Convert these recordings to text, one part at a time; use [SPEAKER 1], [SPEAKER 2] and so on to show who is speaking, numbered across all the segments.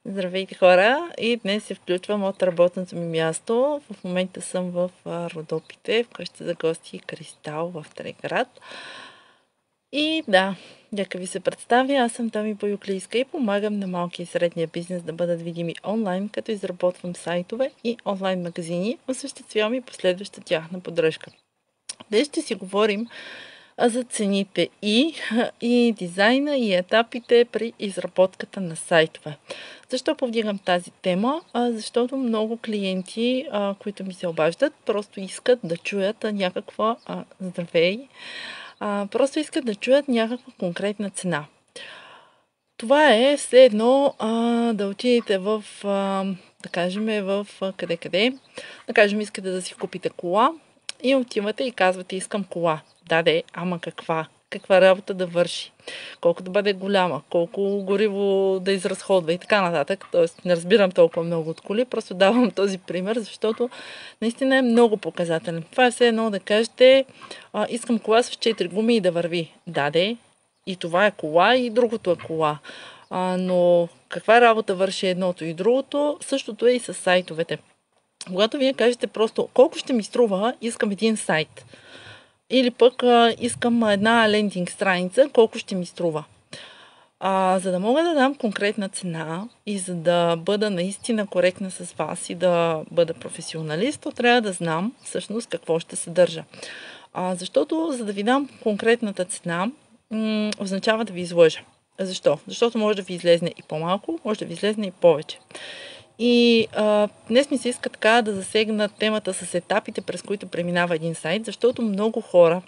[SPEAKER 1] Здравейте, хора! И днес се включвам от работното ми място. В момента съм в Родопите, в къща за гости Кристал в Треград. И да, нека ви се представя. Аз съм Томи Боюклийска и помагам на малкия и средния бизнес да бъдат видими онлайн, като изработвам сайтове и онлайн магазини, осъществявам и последваща тяхна поддръжка. Днес ще си говорим за цените и дизайна и етапите при изработката на сайтове. Защо повдигам тази тема? Защото много клиенти, които ми се обаждат, просто искат да чуят някаква здравей, просто искат да чуят някаква конкретна цена. Това е все едно да отидете в, да кажем, къде. Да кажем, искате да си купите кола и отивате и казвате, искам кола. Да, ама каква? Каква работа да върши? Колко да бъде голяма? Колко гориво да изразходва и така нататък. Тоест, не разбирам толкова много от коли, просто давам този пример, защото наистина е много показателен. Това е все едно да кажете, искам кола с 4 гуми и да върви. Да, и това е кола, и другото е кола. Но каква работа върши едното и другото, същото е и с сайтовете. Когато вие кажете просто колко ще ми струва, искам един сайт. Или пък искам една лендинг страница, колко ще ми струва. За да мога да дам конкретна цена и за да бъда наистина коректна с вас и да бъда професионалист, то трябва да знам всъщност какво ще съдържа. Защото за да ви дам конкретната цена, означава да ви излъжа. Защо? Защото може да ви излезне и по-малко, може да ви излезне и повече. И днес ми се иска така да засегна темата с етапите, през които преминава един сайт, защото много хора,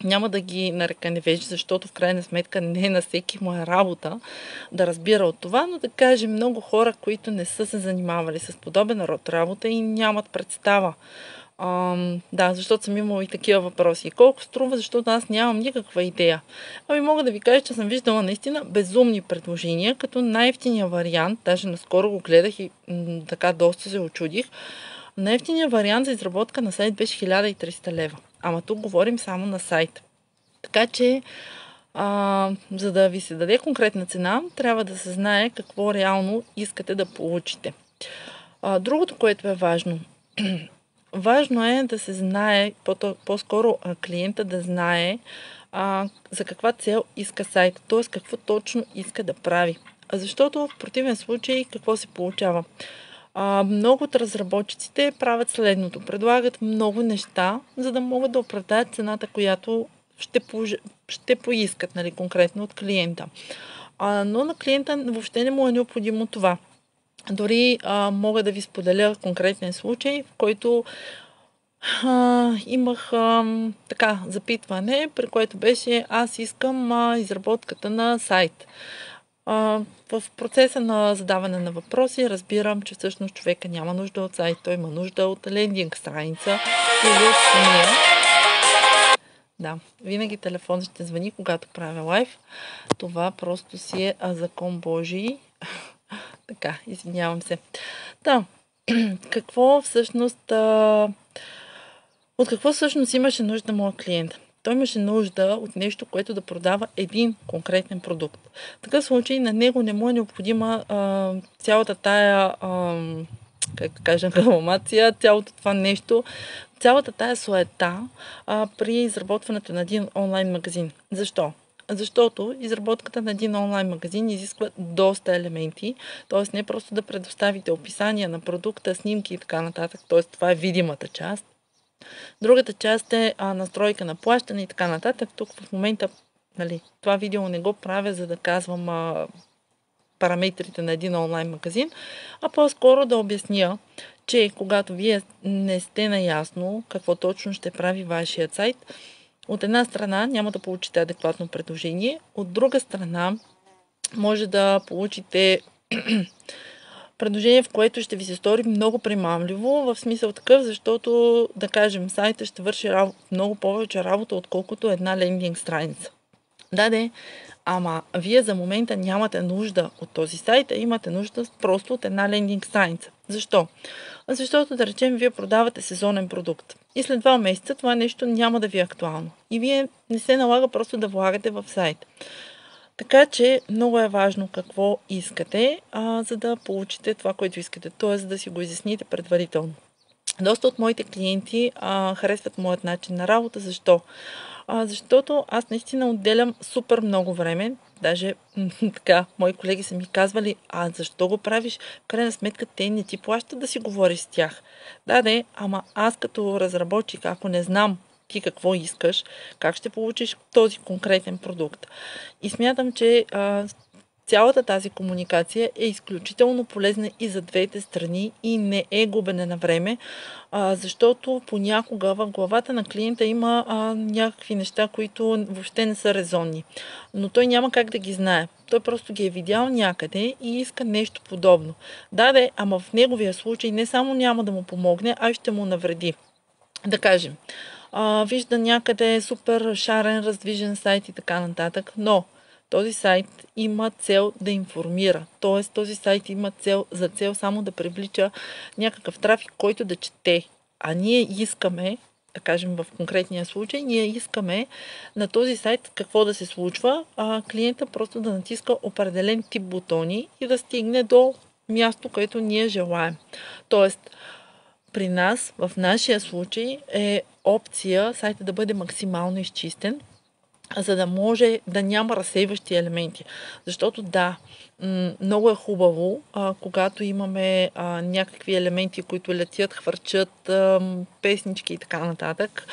[SPEAKER 1] няма да ги нарека невежи, защото в крайна сметка не е на всеки моя работа да разбира от това, но да кажем много хора, които не са се занимавали с подобен род работа и нямат представа. Да, защото съм имала и такива въпроси. Колко струва, защото аз нямам никаква идея. Мога да ви кажа, че съм виждала наистина безумни предложения, като най-евтиния вариант, даже наскоро го гледах и така доста се очудих, най-евтиния вариант за изработка на сайт беше 1300 лева. Ама тук говорим само на сайт. Така че, за да ви се даде конкретна цена, трябва да се знае какво реално искате да получите. Другото, което е важно. Важно е да се знае, по-скоро клиента да знае за каква цел иска сайта, т.е. какво точно иска да прави. Защото в противен случай какво се получава? Много от разработчиците правят следното. Предлагат много неща, за да могат да оправдаят цената, която ще поискат конкретно от клиента. Но на клиента въобще не му е необходимо това. Дори мога да ви споделя конкретен случай, в който имах запитване, при което беше аз искам изработката на сайт. В процеса на задаване на въпроси разбирам, че всъщност човека няма нужда от сайт, той има нужда от лендинг страница или от самия. Да, винаги телефон ще звъни, когато правя лайв. Това просто си е закон Божий. Така, извинявам се. Да, от какво всъщност имаше нужда моят клиент? Той имаше нужда от нещо, което да продава един конкретен продукт. В такъв случай на него не му е необходима цялата тая, рекламация, цялото това нещо, цялата тая суета при изработването на един онлайн магазин. Защо? Защото изработката на един онлайн магазин изисква доста елементи, т.е. не просто да предоставите описания на продукта, снимки и така нататък, т.е. това е видимата част. Другата част е настройка на плащане и така нататък. Тук в момента това видео не го правя, за да казвам параметрите на един онлайн магазин, а по-скоро да обясня, че когато вие не сте наясно какво точно ще прави вашият сайт, от една страна няма да получите адекватно предложение, от друга страна може да получите предложение, в което ще ви се стори много примамливо, в смисъл такъв, защото, да кажем, сайта ще върши много повече работа, отколкото една лендинг страница. Да, ама вие за момента нямате нужда от този сайт, а имате нужда просто от една лендинг страница. Защо? Защото, да речем, вие продавате сезонен продукт и след 2 месеца това нещо няма да ви е актуално. И вие не се налага просто да влагате в сайт. Така че много е важно какво искате, за да получите това, което искате, т.е. да си го изясните предварително. Доста от моите клиенти харесват моят начин на работа. Защо? Защото аз наистина отделям супер много време. Даже така, мои колеги са ми казвали, защо го правиш? В крайна сметка те не ти плащат да си говориш с тях. Да, ама аз като разработчик, ако не знам ти какво искаш, как ще получиш този конкретен продукт. И смятам, че цялата тази комуникация е изключително полезна и за двете страни и не е губене на време, защото понякога в главата на клиента има някакви неща, които въобще не са резонни. Но той няма как да ги знае. Той просто ги е видял някъде и иска нещо подобно. Ама в неговия случай не само няма да му помогне, а ще му навреди. Да кажем, вижда някъде супер шарен, раздвижен сайт и така нататък, но този сайт има цел да информира. Т.е. този сайт има за цел само да привлича някакъв трафик, който да чете. А ние искаме, да кажем в конкретния случай, ние искаме на този сайт какво да се случва, клиента просто да натиска определен тип бутони и да стигне до място, което ние желаем. Тоест, при нас, в нашия случай, е опция сайта да бъде максимално изчистен, за да може да няма разсейващи елементи. Защото много е хубаво, когато имаме някакви елементи, които летят, хвърчат, песнички и така нататък,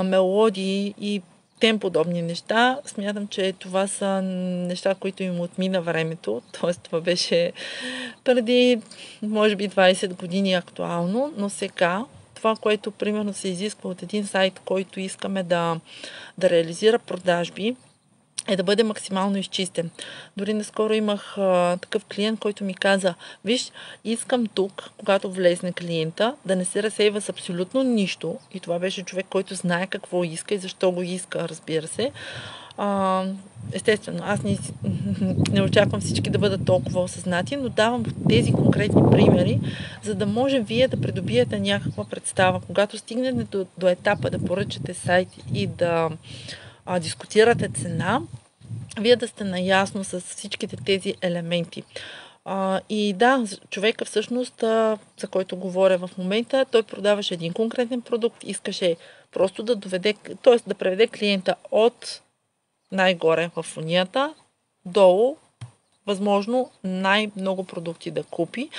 [SPEAKER 1] мелодии и тем подобни неща. Смятам, че това са неща, които им отмина времето. Тоест, това беше преди, може би, 20 години актуално, но сега това, което примерно се изисква от един сайт, който искаме да реализира продажби, е да бъде максимално изчистен. Дори наскоро имах такъв клиент, който ми каза, виж, искам тук, когато влезне клиента, да не се разсейва с абсолютно нищо. И това беше човек, който знае какво иска и защо го иска, разбира се. Естествено, аз не очаквам всички да бъдат толкова осъзнати, но давам тези конкретни примери, за да може вие да придобиете някаква представа. Когато стигнете до етапа да поръчате сайт и да дискутирате цена, вие да сте наясно с всичките тези елементи. И човека всъщност, за който говоря в момента, той продаваше един конкретен продукт, искаше просто да доведе, т.е. да преведе клиента от най-горе в фунията, долу, възможно най-много продукти да купи.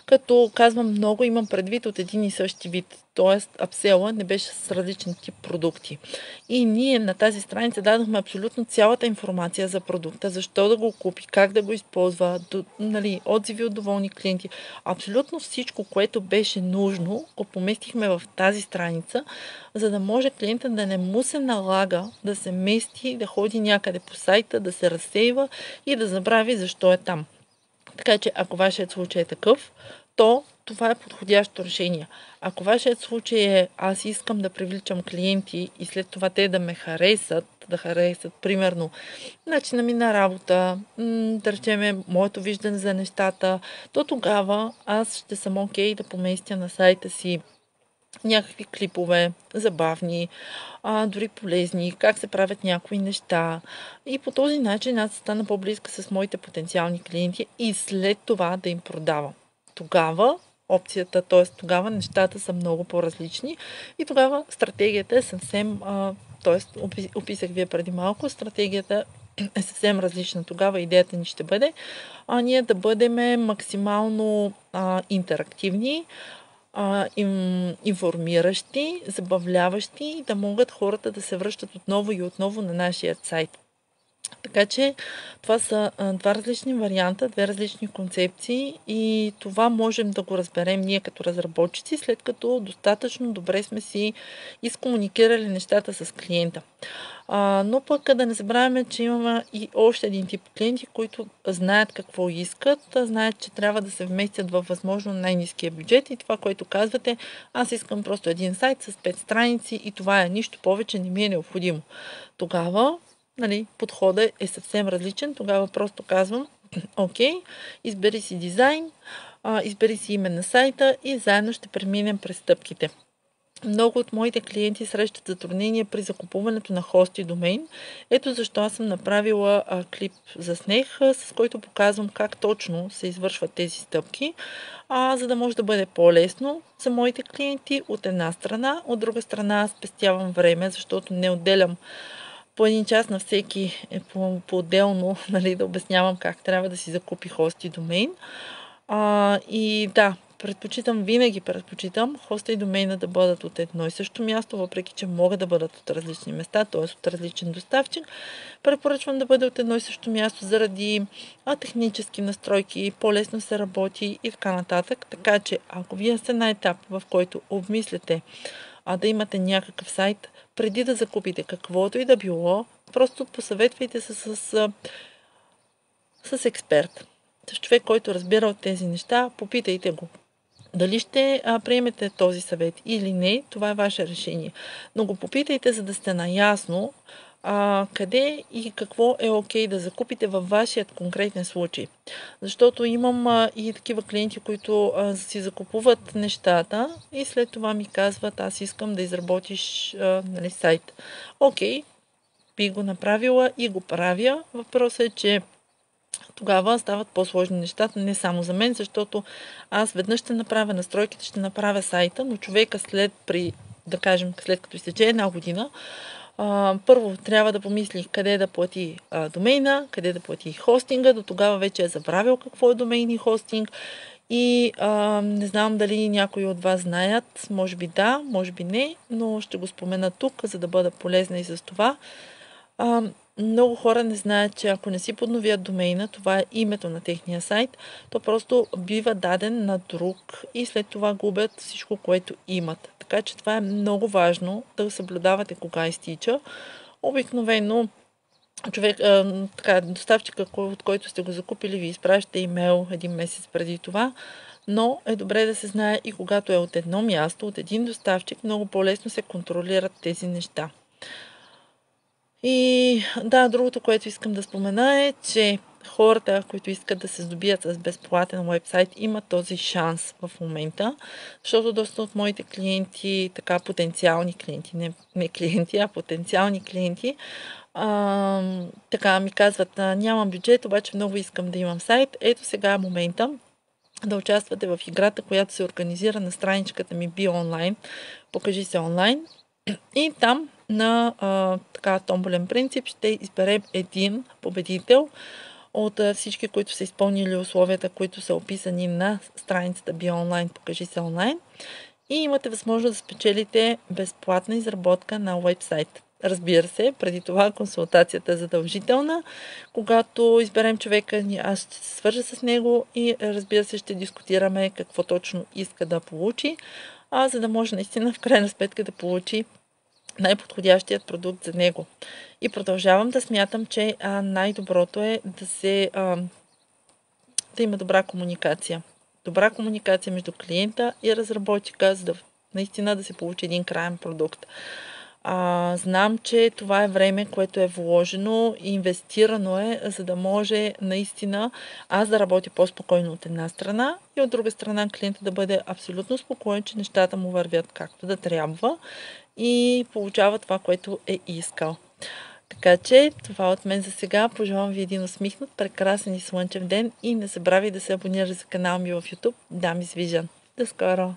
[SPEAKER 1] Като казвам много, имам предвид от един и същи вид. Т.е. апсела не беше с различен тип продукти. И ние на тази страница дадохме абсолютно цялата информация за продукта, защо да го купи, как да го използва, отзиви от доволни клиенти. Абсолютно всичко, което беше нужно, го поместихме в тази страница, за да може клиента да не му се налага да се мести, да ходи някъде по сайта, да се разсейва и да забрави защо е там. Така че, ако вашият случай е такъв, то това е подходящо решение. Ако вашият случай е аз искам да привличам клиенти и след това те да ме харесат, примерно начина ми на работа, да речем моето виждане за нещата, то тогава аз ще съм окей да поместя на сайта си някакви клипове, забавни, дори полезни, как се правят някои неща. И по този начин аз стана по-близка с моите потенциални клиенти и след това да им продавам. Тогава опцията, т.е. тогава нещата са много по-различни и тогава стратегията е съвсем, т.е. описах вие преди малко, стратегията е съвсем различна. Тогава идеята ни ще бъде ние да бъдем максимално интерактивни, информиращи, забавляващи и да могат хората да се връщат отново и отново на нашия сайт. Така че това са два различни варианта, две различни концепции и това можем да го разберем ние като разработчици, след като достатъчно добре сме си изкомуникирали нещата с клиента. Но пък да не забравяме, че имаме и още един тип клиенти, които знаят какво искат, знаят, че трябва да се вместят във възможно най-ниския бюджет и това, което казвате, аз искам просто един сайт с 5 страници и това е, нищо повече не ми е необходимо. Тогава подходът е съвсем различен. Тогава просто казвам, окей, избери си дизайн, избери си име на сайта и заедно ще преминем през стъпките. Много от моите клиенти срещат затруднения при закупуването на хост и домейн. Ето защо аз съм направила клип за снег, с който показвам как точно се извършват тези стъпки, за да може да бъде по-лесно за моите клиенти от една страна. От друга страна аз спестявам време, защото не отделям по един час на всеки по-отделно, нали, да обяснявам как трябва да си закупи хост и домейн. И да, винаги предпочитам хоста и домейна да бъдат от едно и също място, въпреки че могат да бъдат от различни места, т.е. от различен доставчик. Препоръчвам да бъде от едно и също място заради технически настройки, по-лесно се работи и така нататък. Така че, ако вие сте на етап, в който обмисляте да имате някакъв сайт, преди да закупите каквото и да било, просто посъветвайте се с експерт, с човек, който разбира от тези неща, попитайте го. Дали ще приемете този съвет или не, това е ваше решение. Но го попитайте, за да сте наясно къде и какво е окей да закупите във вашият конкретен случай. Защото имам и такива клиенти, които си закупуват нещата и след това ми казват, аз искам да изработиш сайт. Окей, би го направила и го правя. Въпросът е, че тогава стават по-сложни нещата, не само за мен, защото аз веднъж ще направя настройките, ще направя сайта, но човека след като изтече една година, първо трябва да помисли къде да плати домейна, къде да плати хостинга, до тогава вече е забравил какво е домейн и хостинг. И не знам дали някои от вас знаят, може би да, може би не, но ще го спомена тук, за да бъда полезна и с това. Много хора не знаят, че ако не си подновят домейна, това е името на техния сайт, то просто бива даден на друг и след това губят всичко, което имат. Така че това е много важно да съблюдавате кога изтича. Обикновено доставчика, от който сте го закупили, ви изпраща имейл един месец преди това, но е добре да се знае и когато е от едно място, от един доставчик, много по-лесно се контролират тези неща. И да, другото, което искам да спомена е, че хората, които искат да се здобият с безплатен уебсайт, имат този шанс в момента, защото доста от моите клиенти, потенциални клиенти, не клиенти, а потенциални клиенти, ми казват, нямам бюджет, обаче много искам да имам сайт. Ето сега е момента да участвате в играта, която се организира на страничката ми BeOnline. Покажи се онлайн. И там на томболен принцип ще изберем един победител от всички, които са изпълнили условията, които са описани на страницата BeOnline, покажи се онлайн. И имате възможност да спечелите безплатна изработка на уебсайт. Разбира се, преди това консултацията е задължителна. Когато изберем човека, аз ще се свържа с него и разбира се ще дискутираме какво точно иска да получи, за да може наистина в крайна сметка да получи най-подходящият продукт за него. И продължавам да смятам, че най-доброто е да има добра комуникация. Добра комуникация между клиента и разработчика, за да наистина да се получи един краен продукт. Знам, че това е време, което е вложено и инвестирано е, за да може наистина аз да работя по-спокойно от една страна и от друга страна клиента да бъде абсолютно спокоен, че нещата му вървят както да трябва и получава това, което е искал. Така че това от мен за сега. Пожелавам ви един усмихнат, прекрасен и слънчев ден и не забравяй да се абонираш за канала ми в YouTube Дамис Vision. До скоро!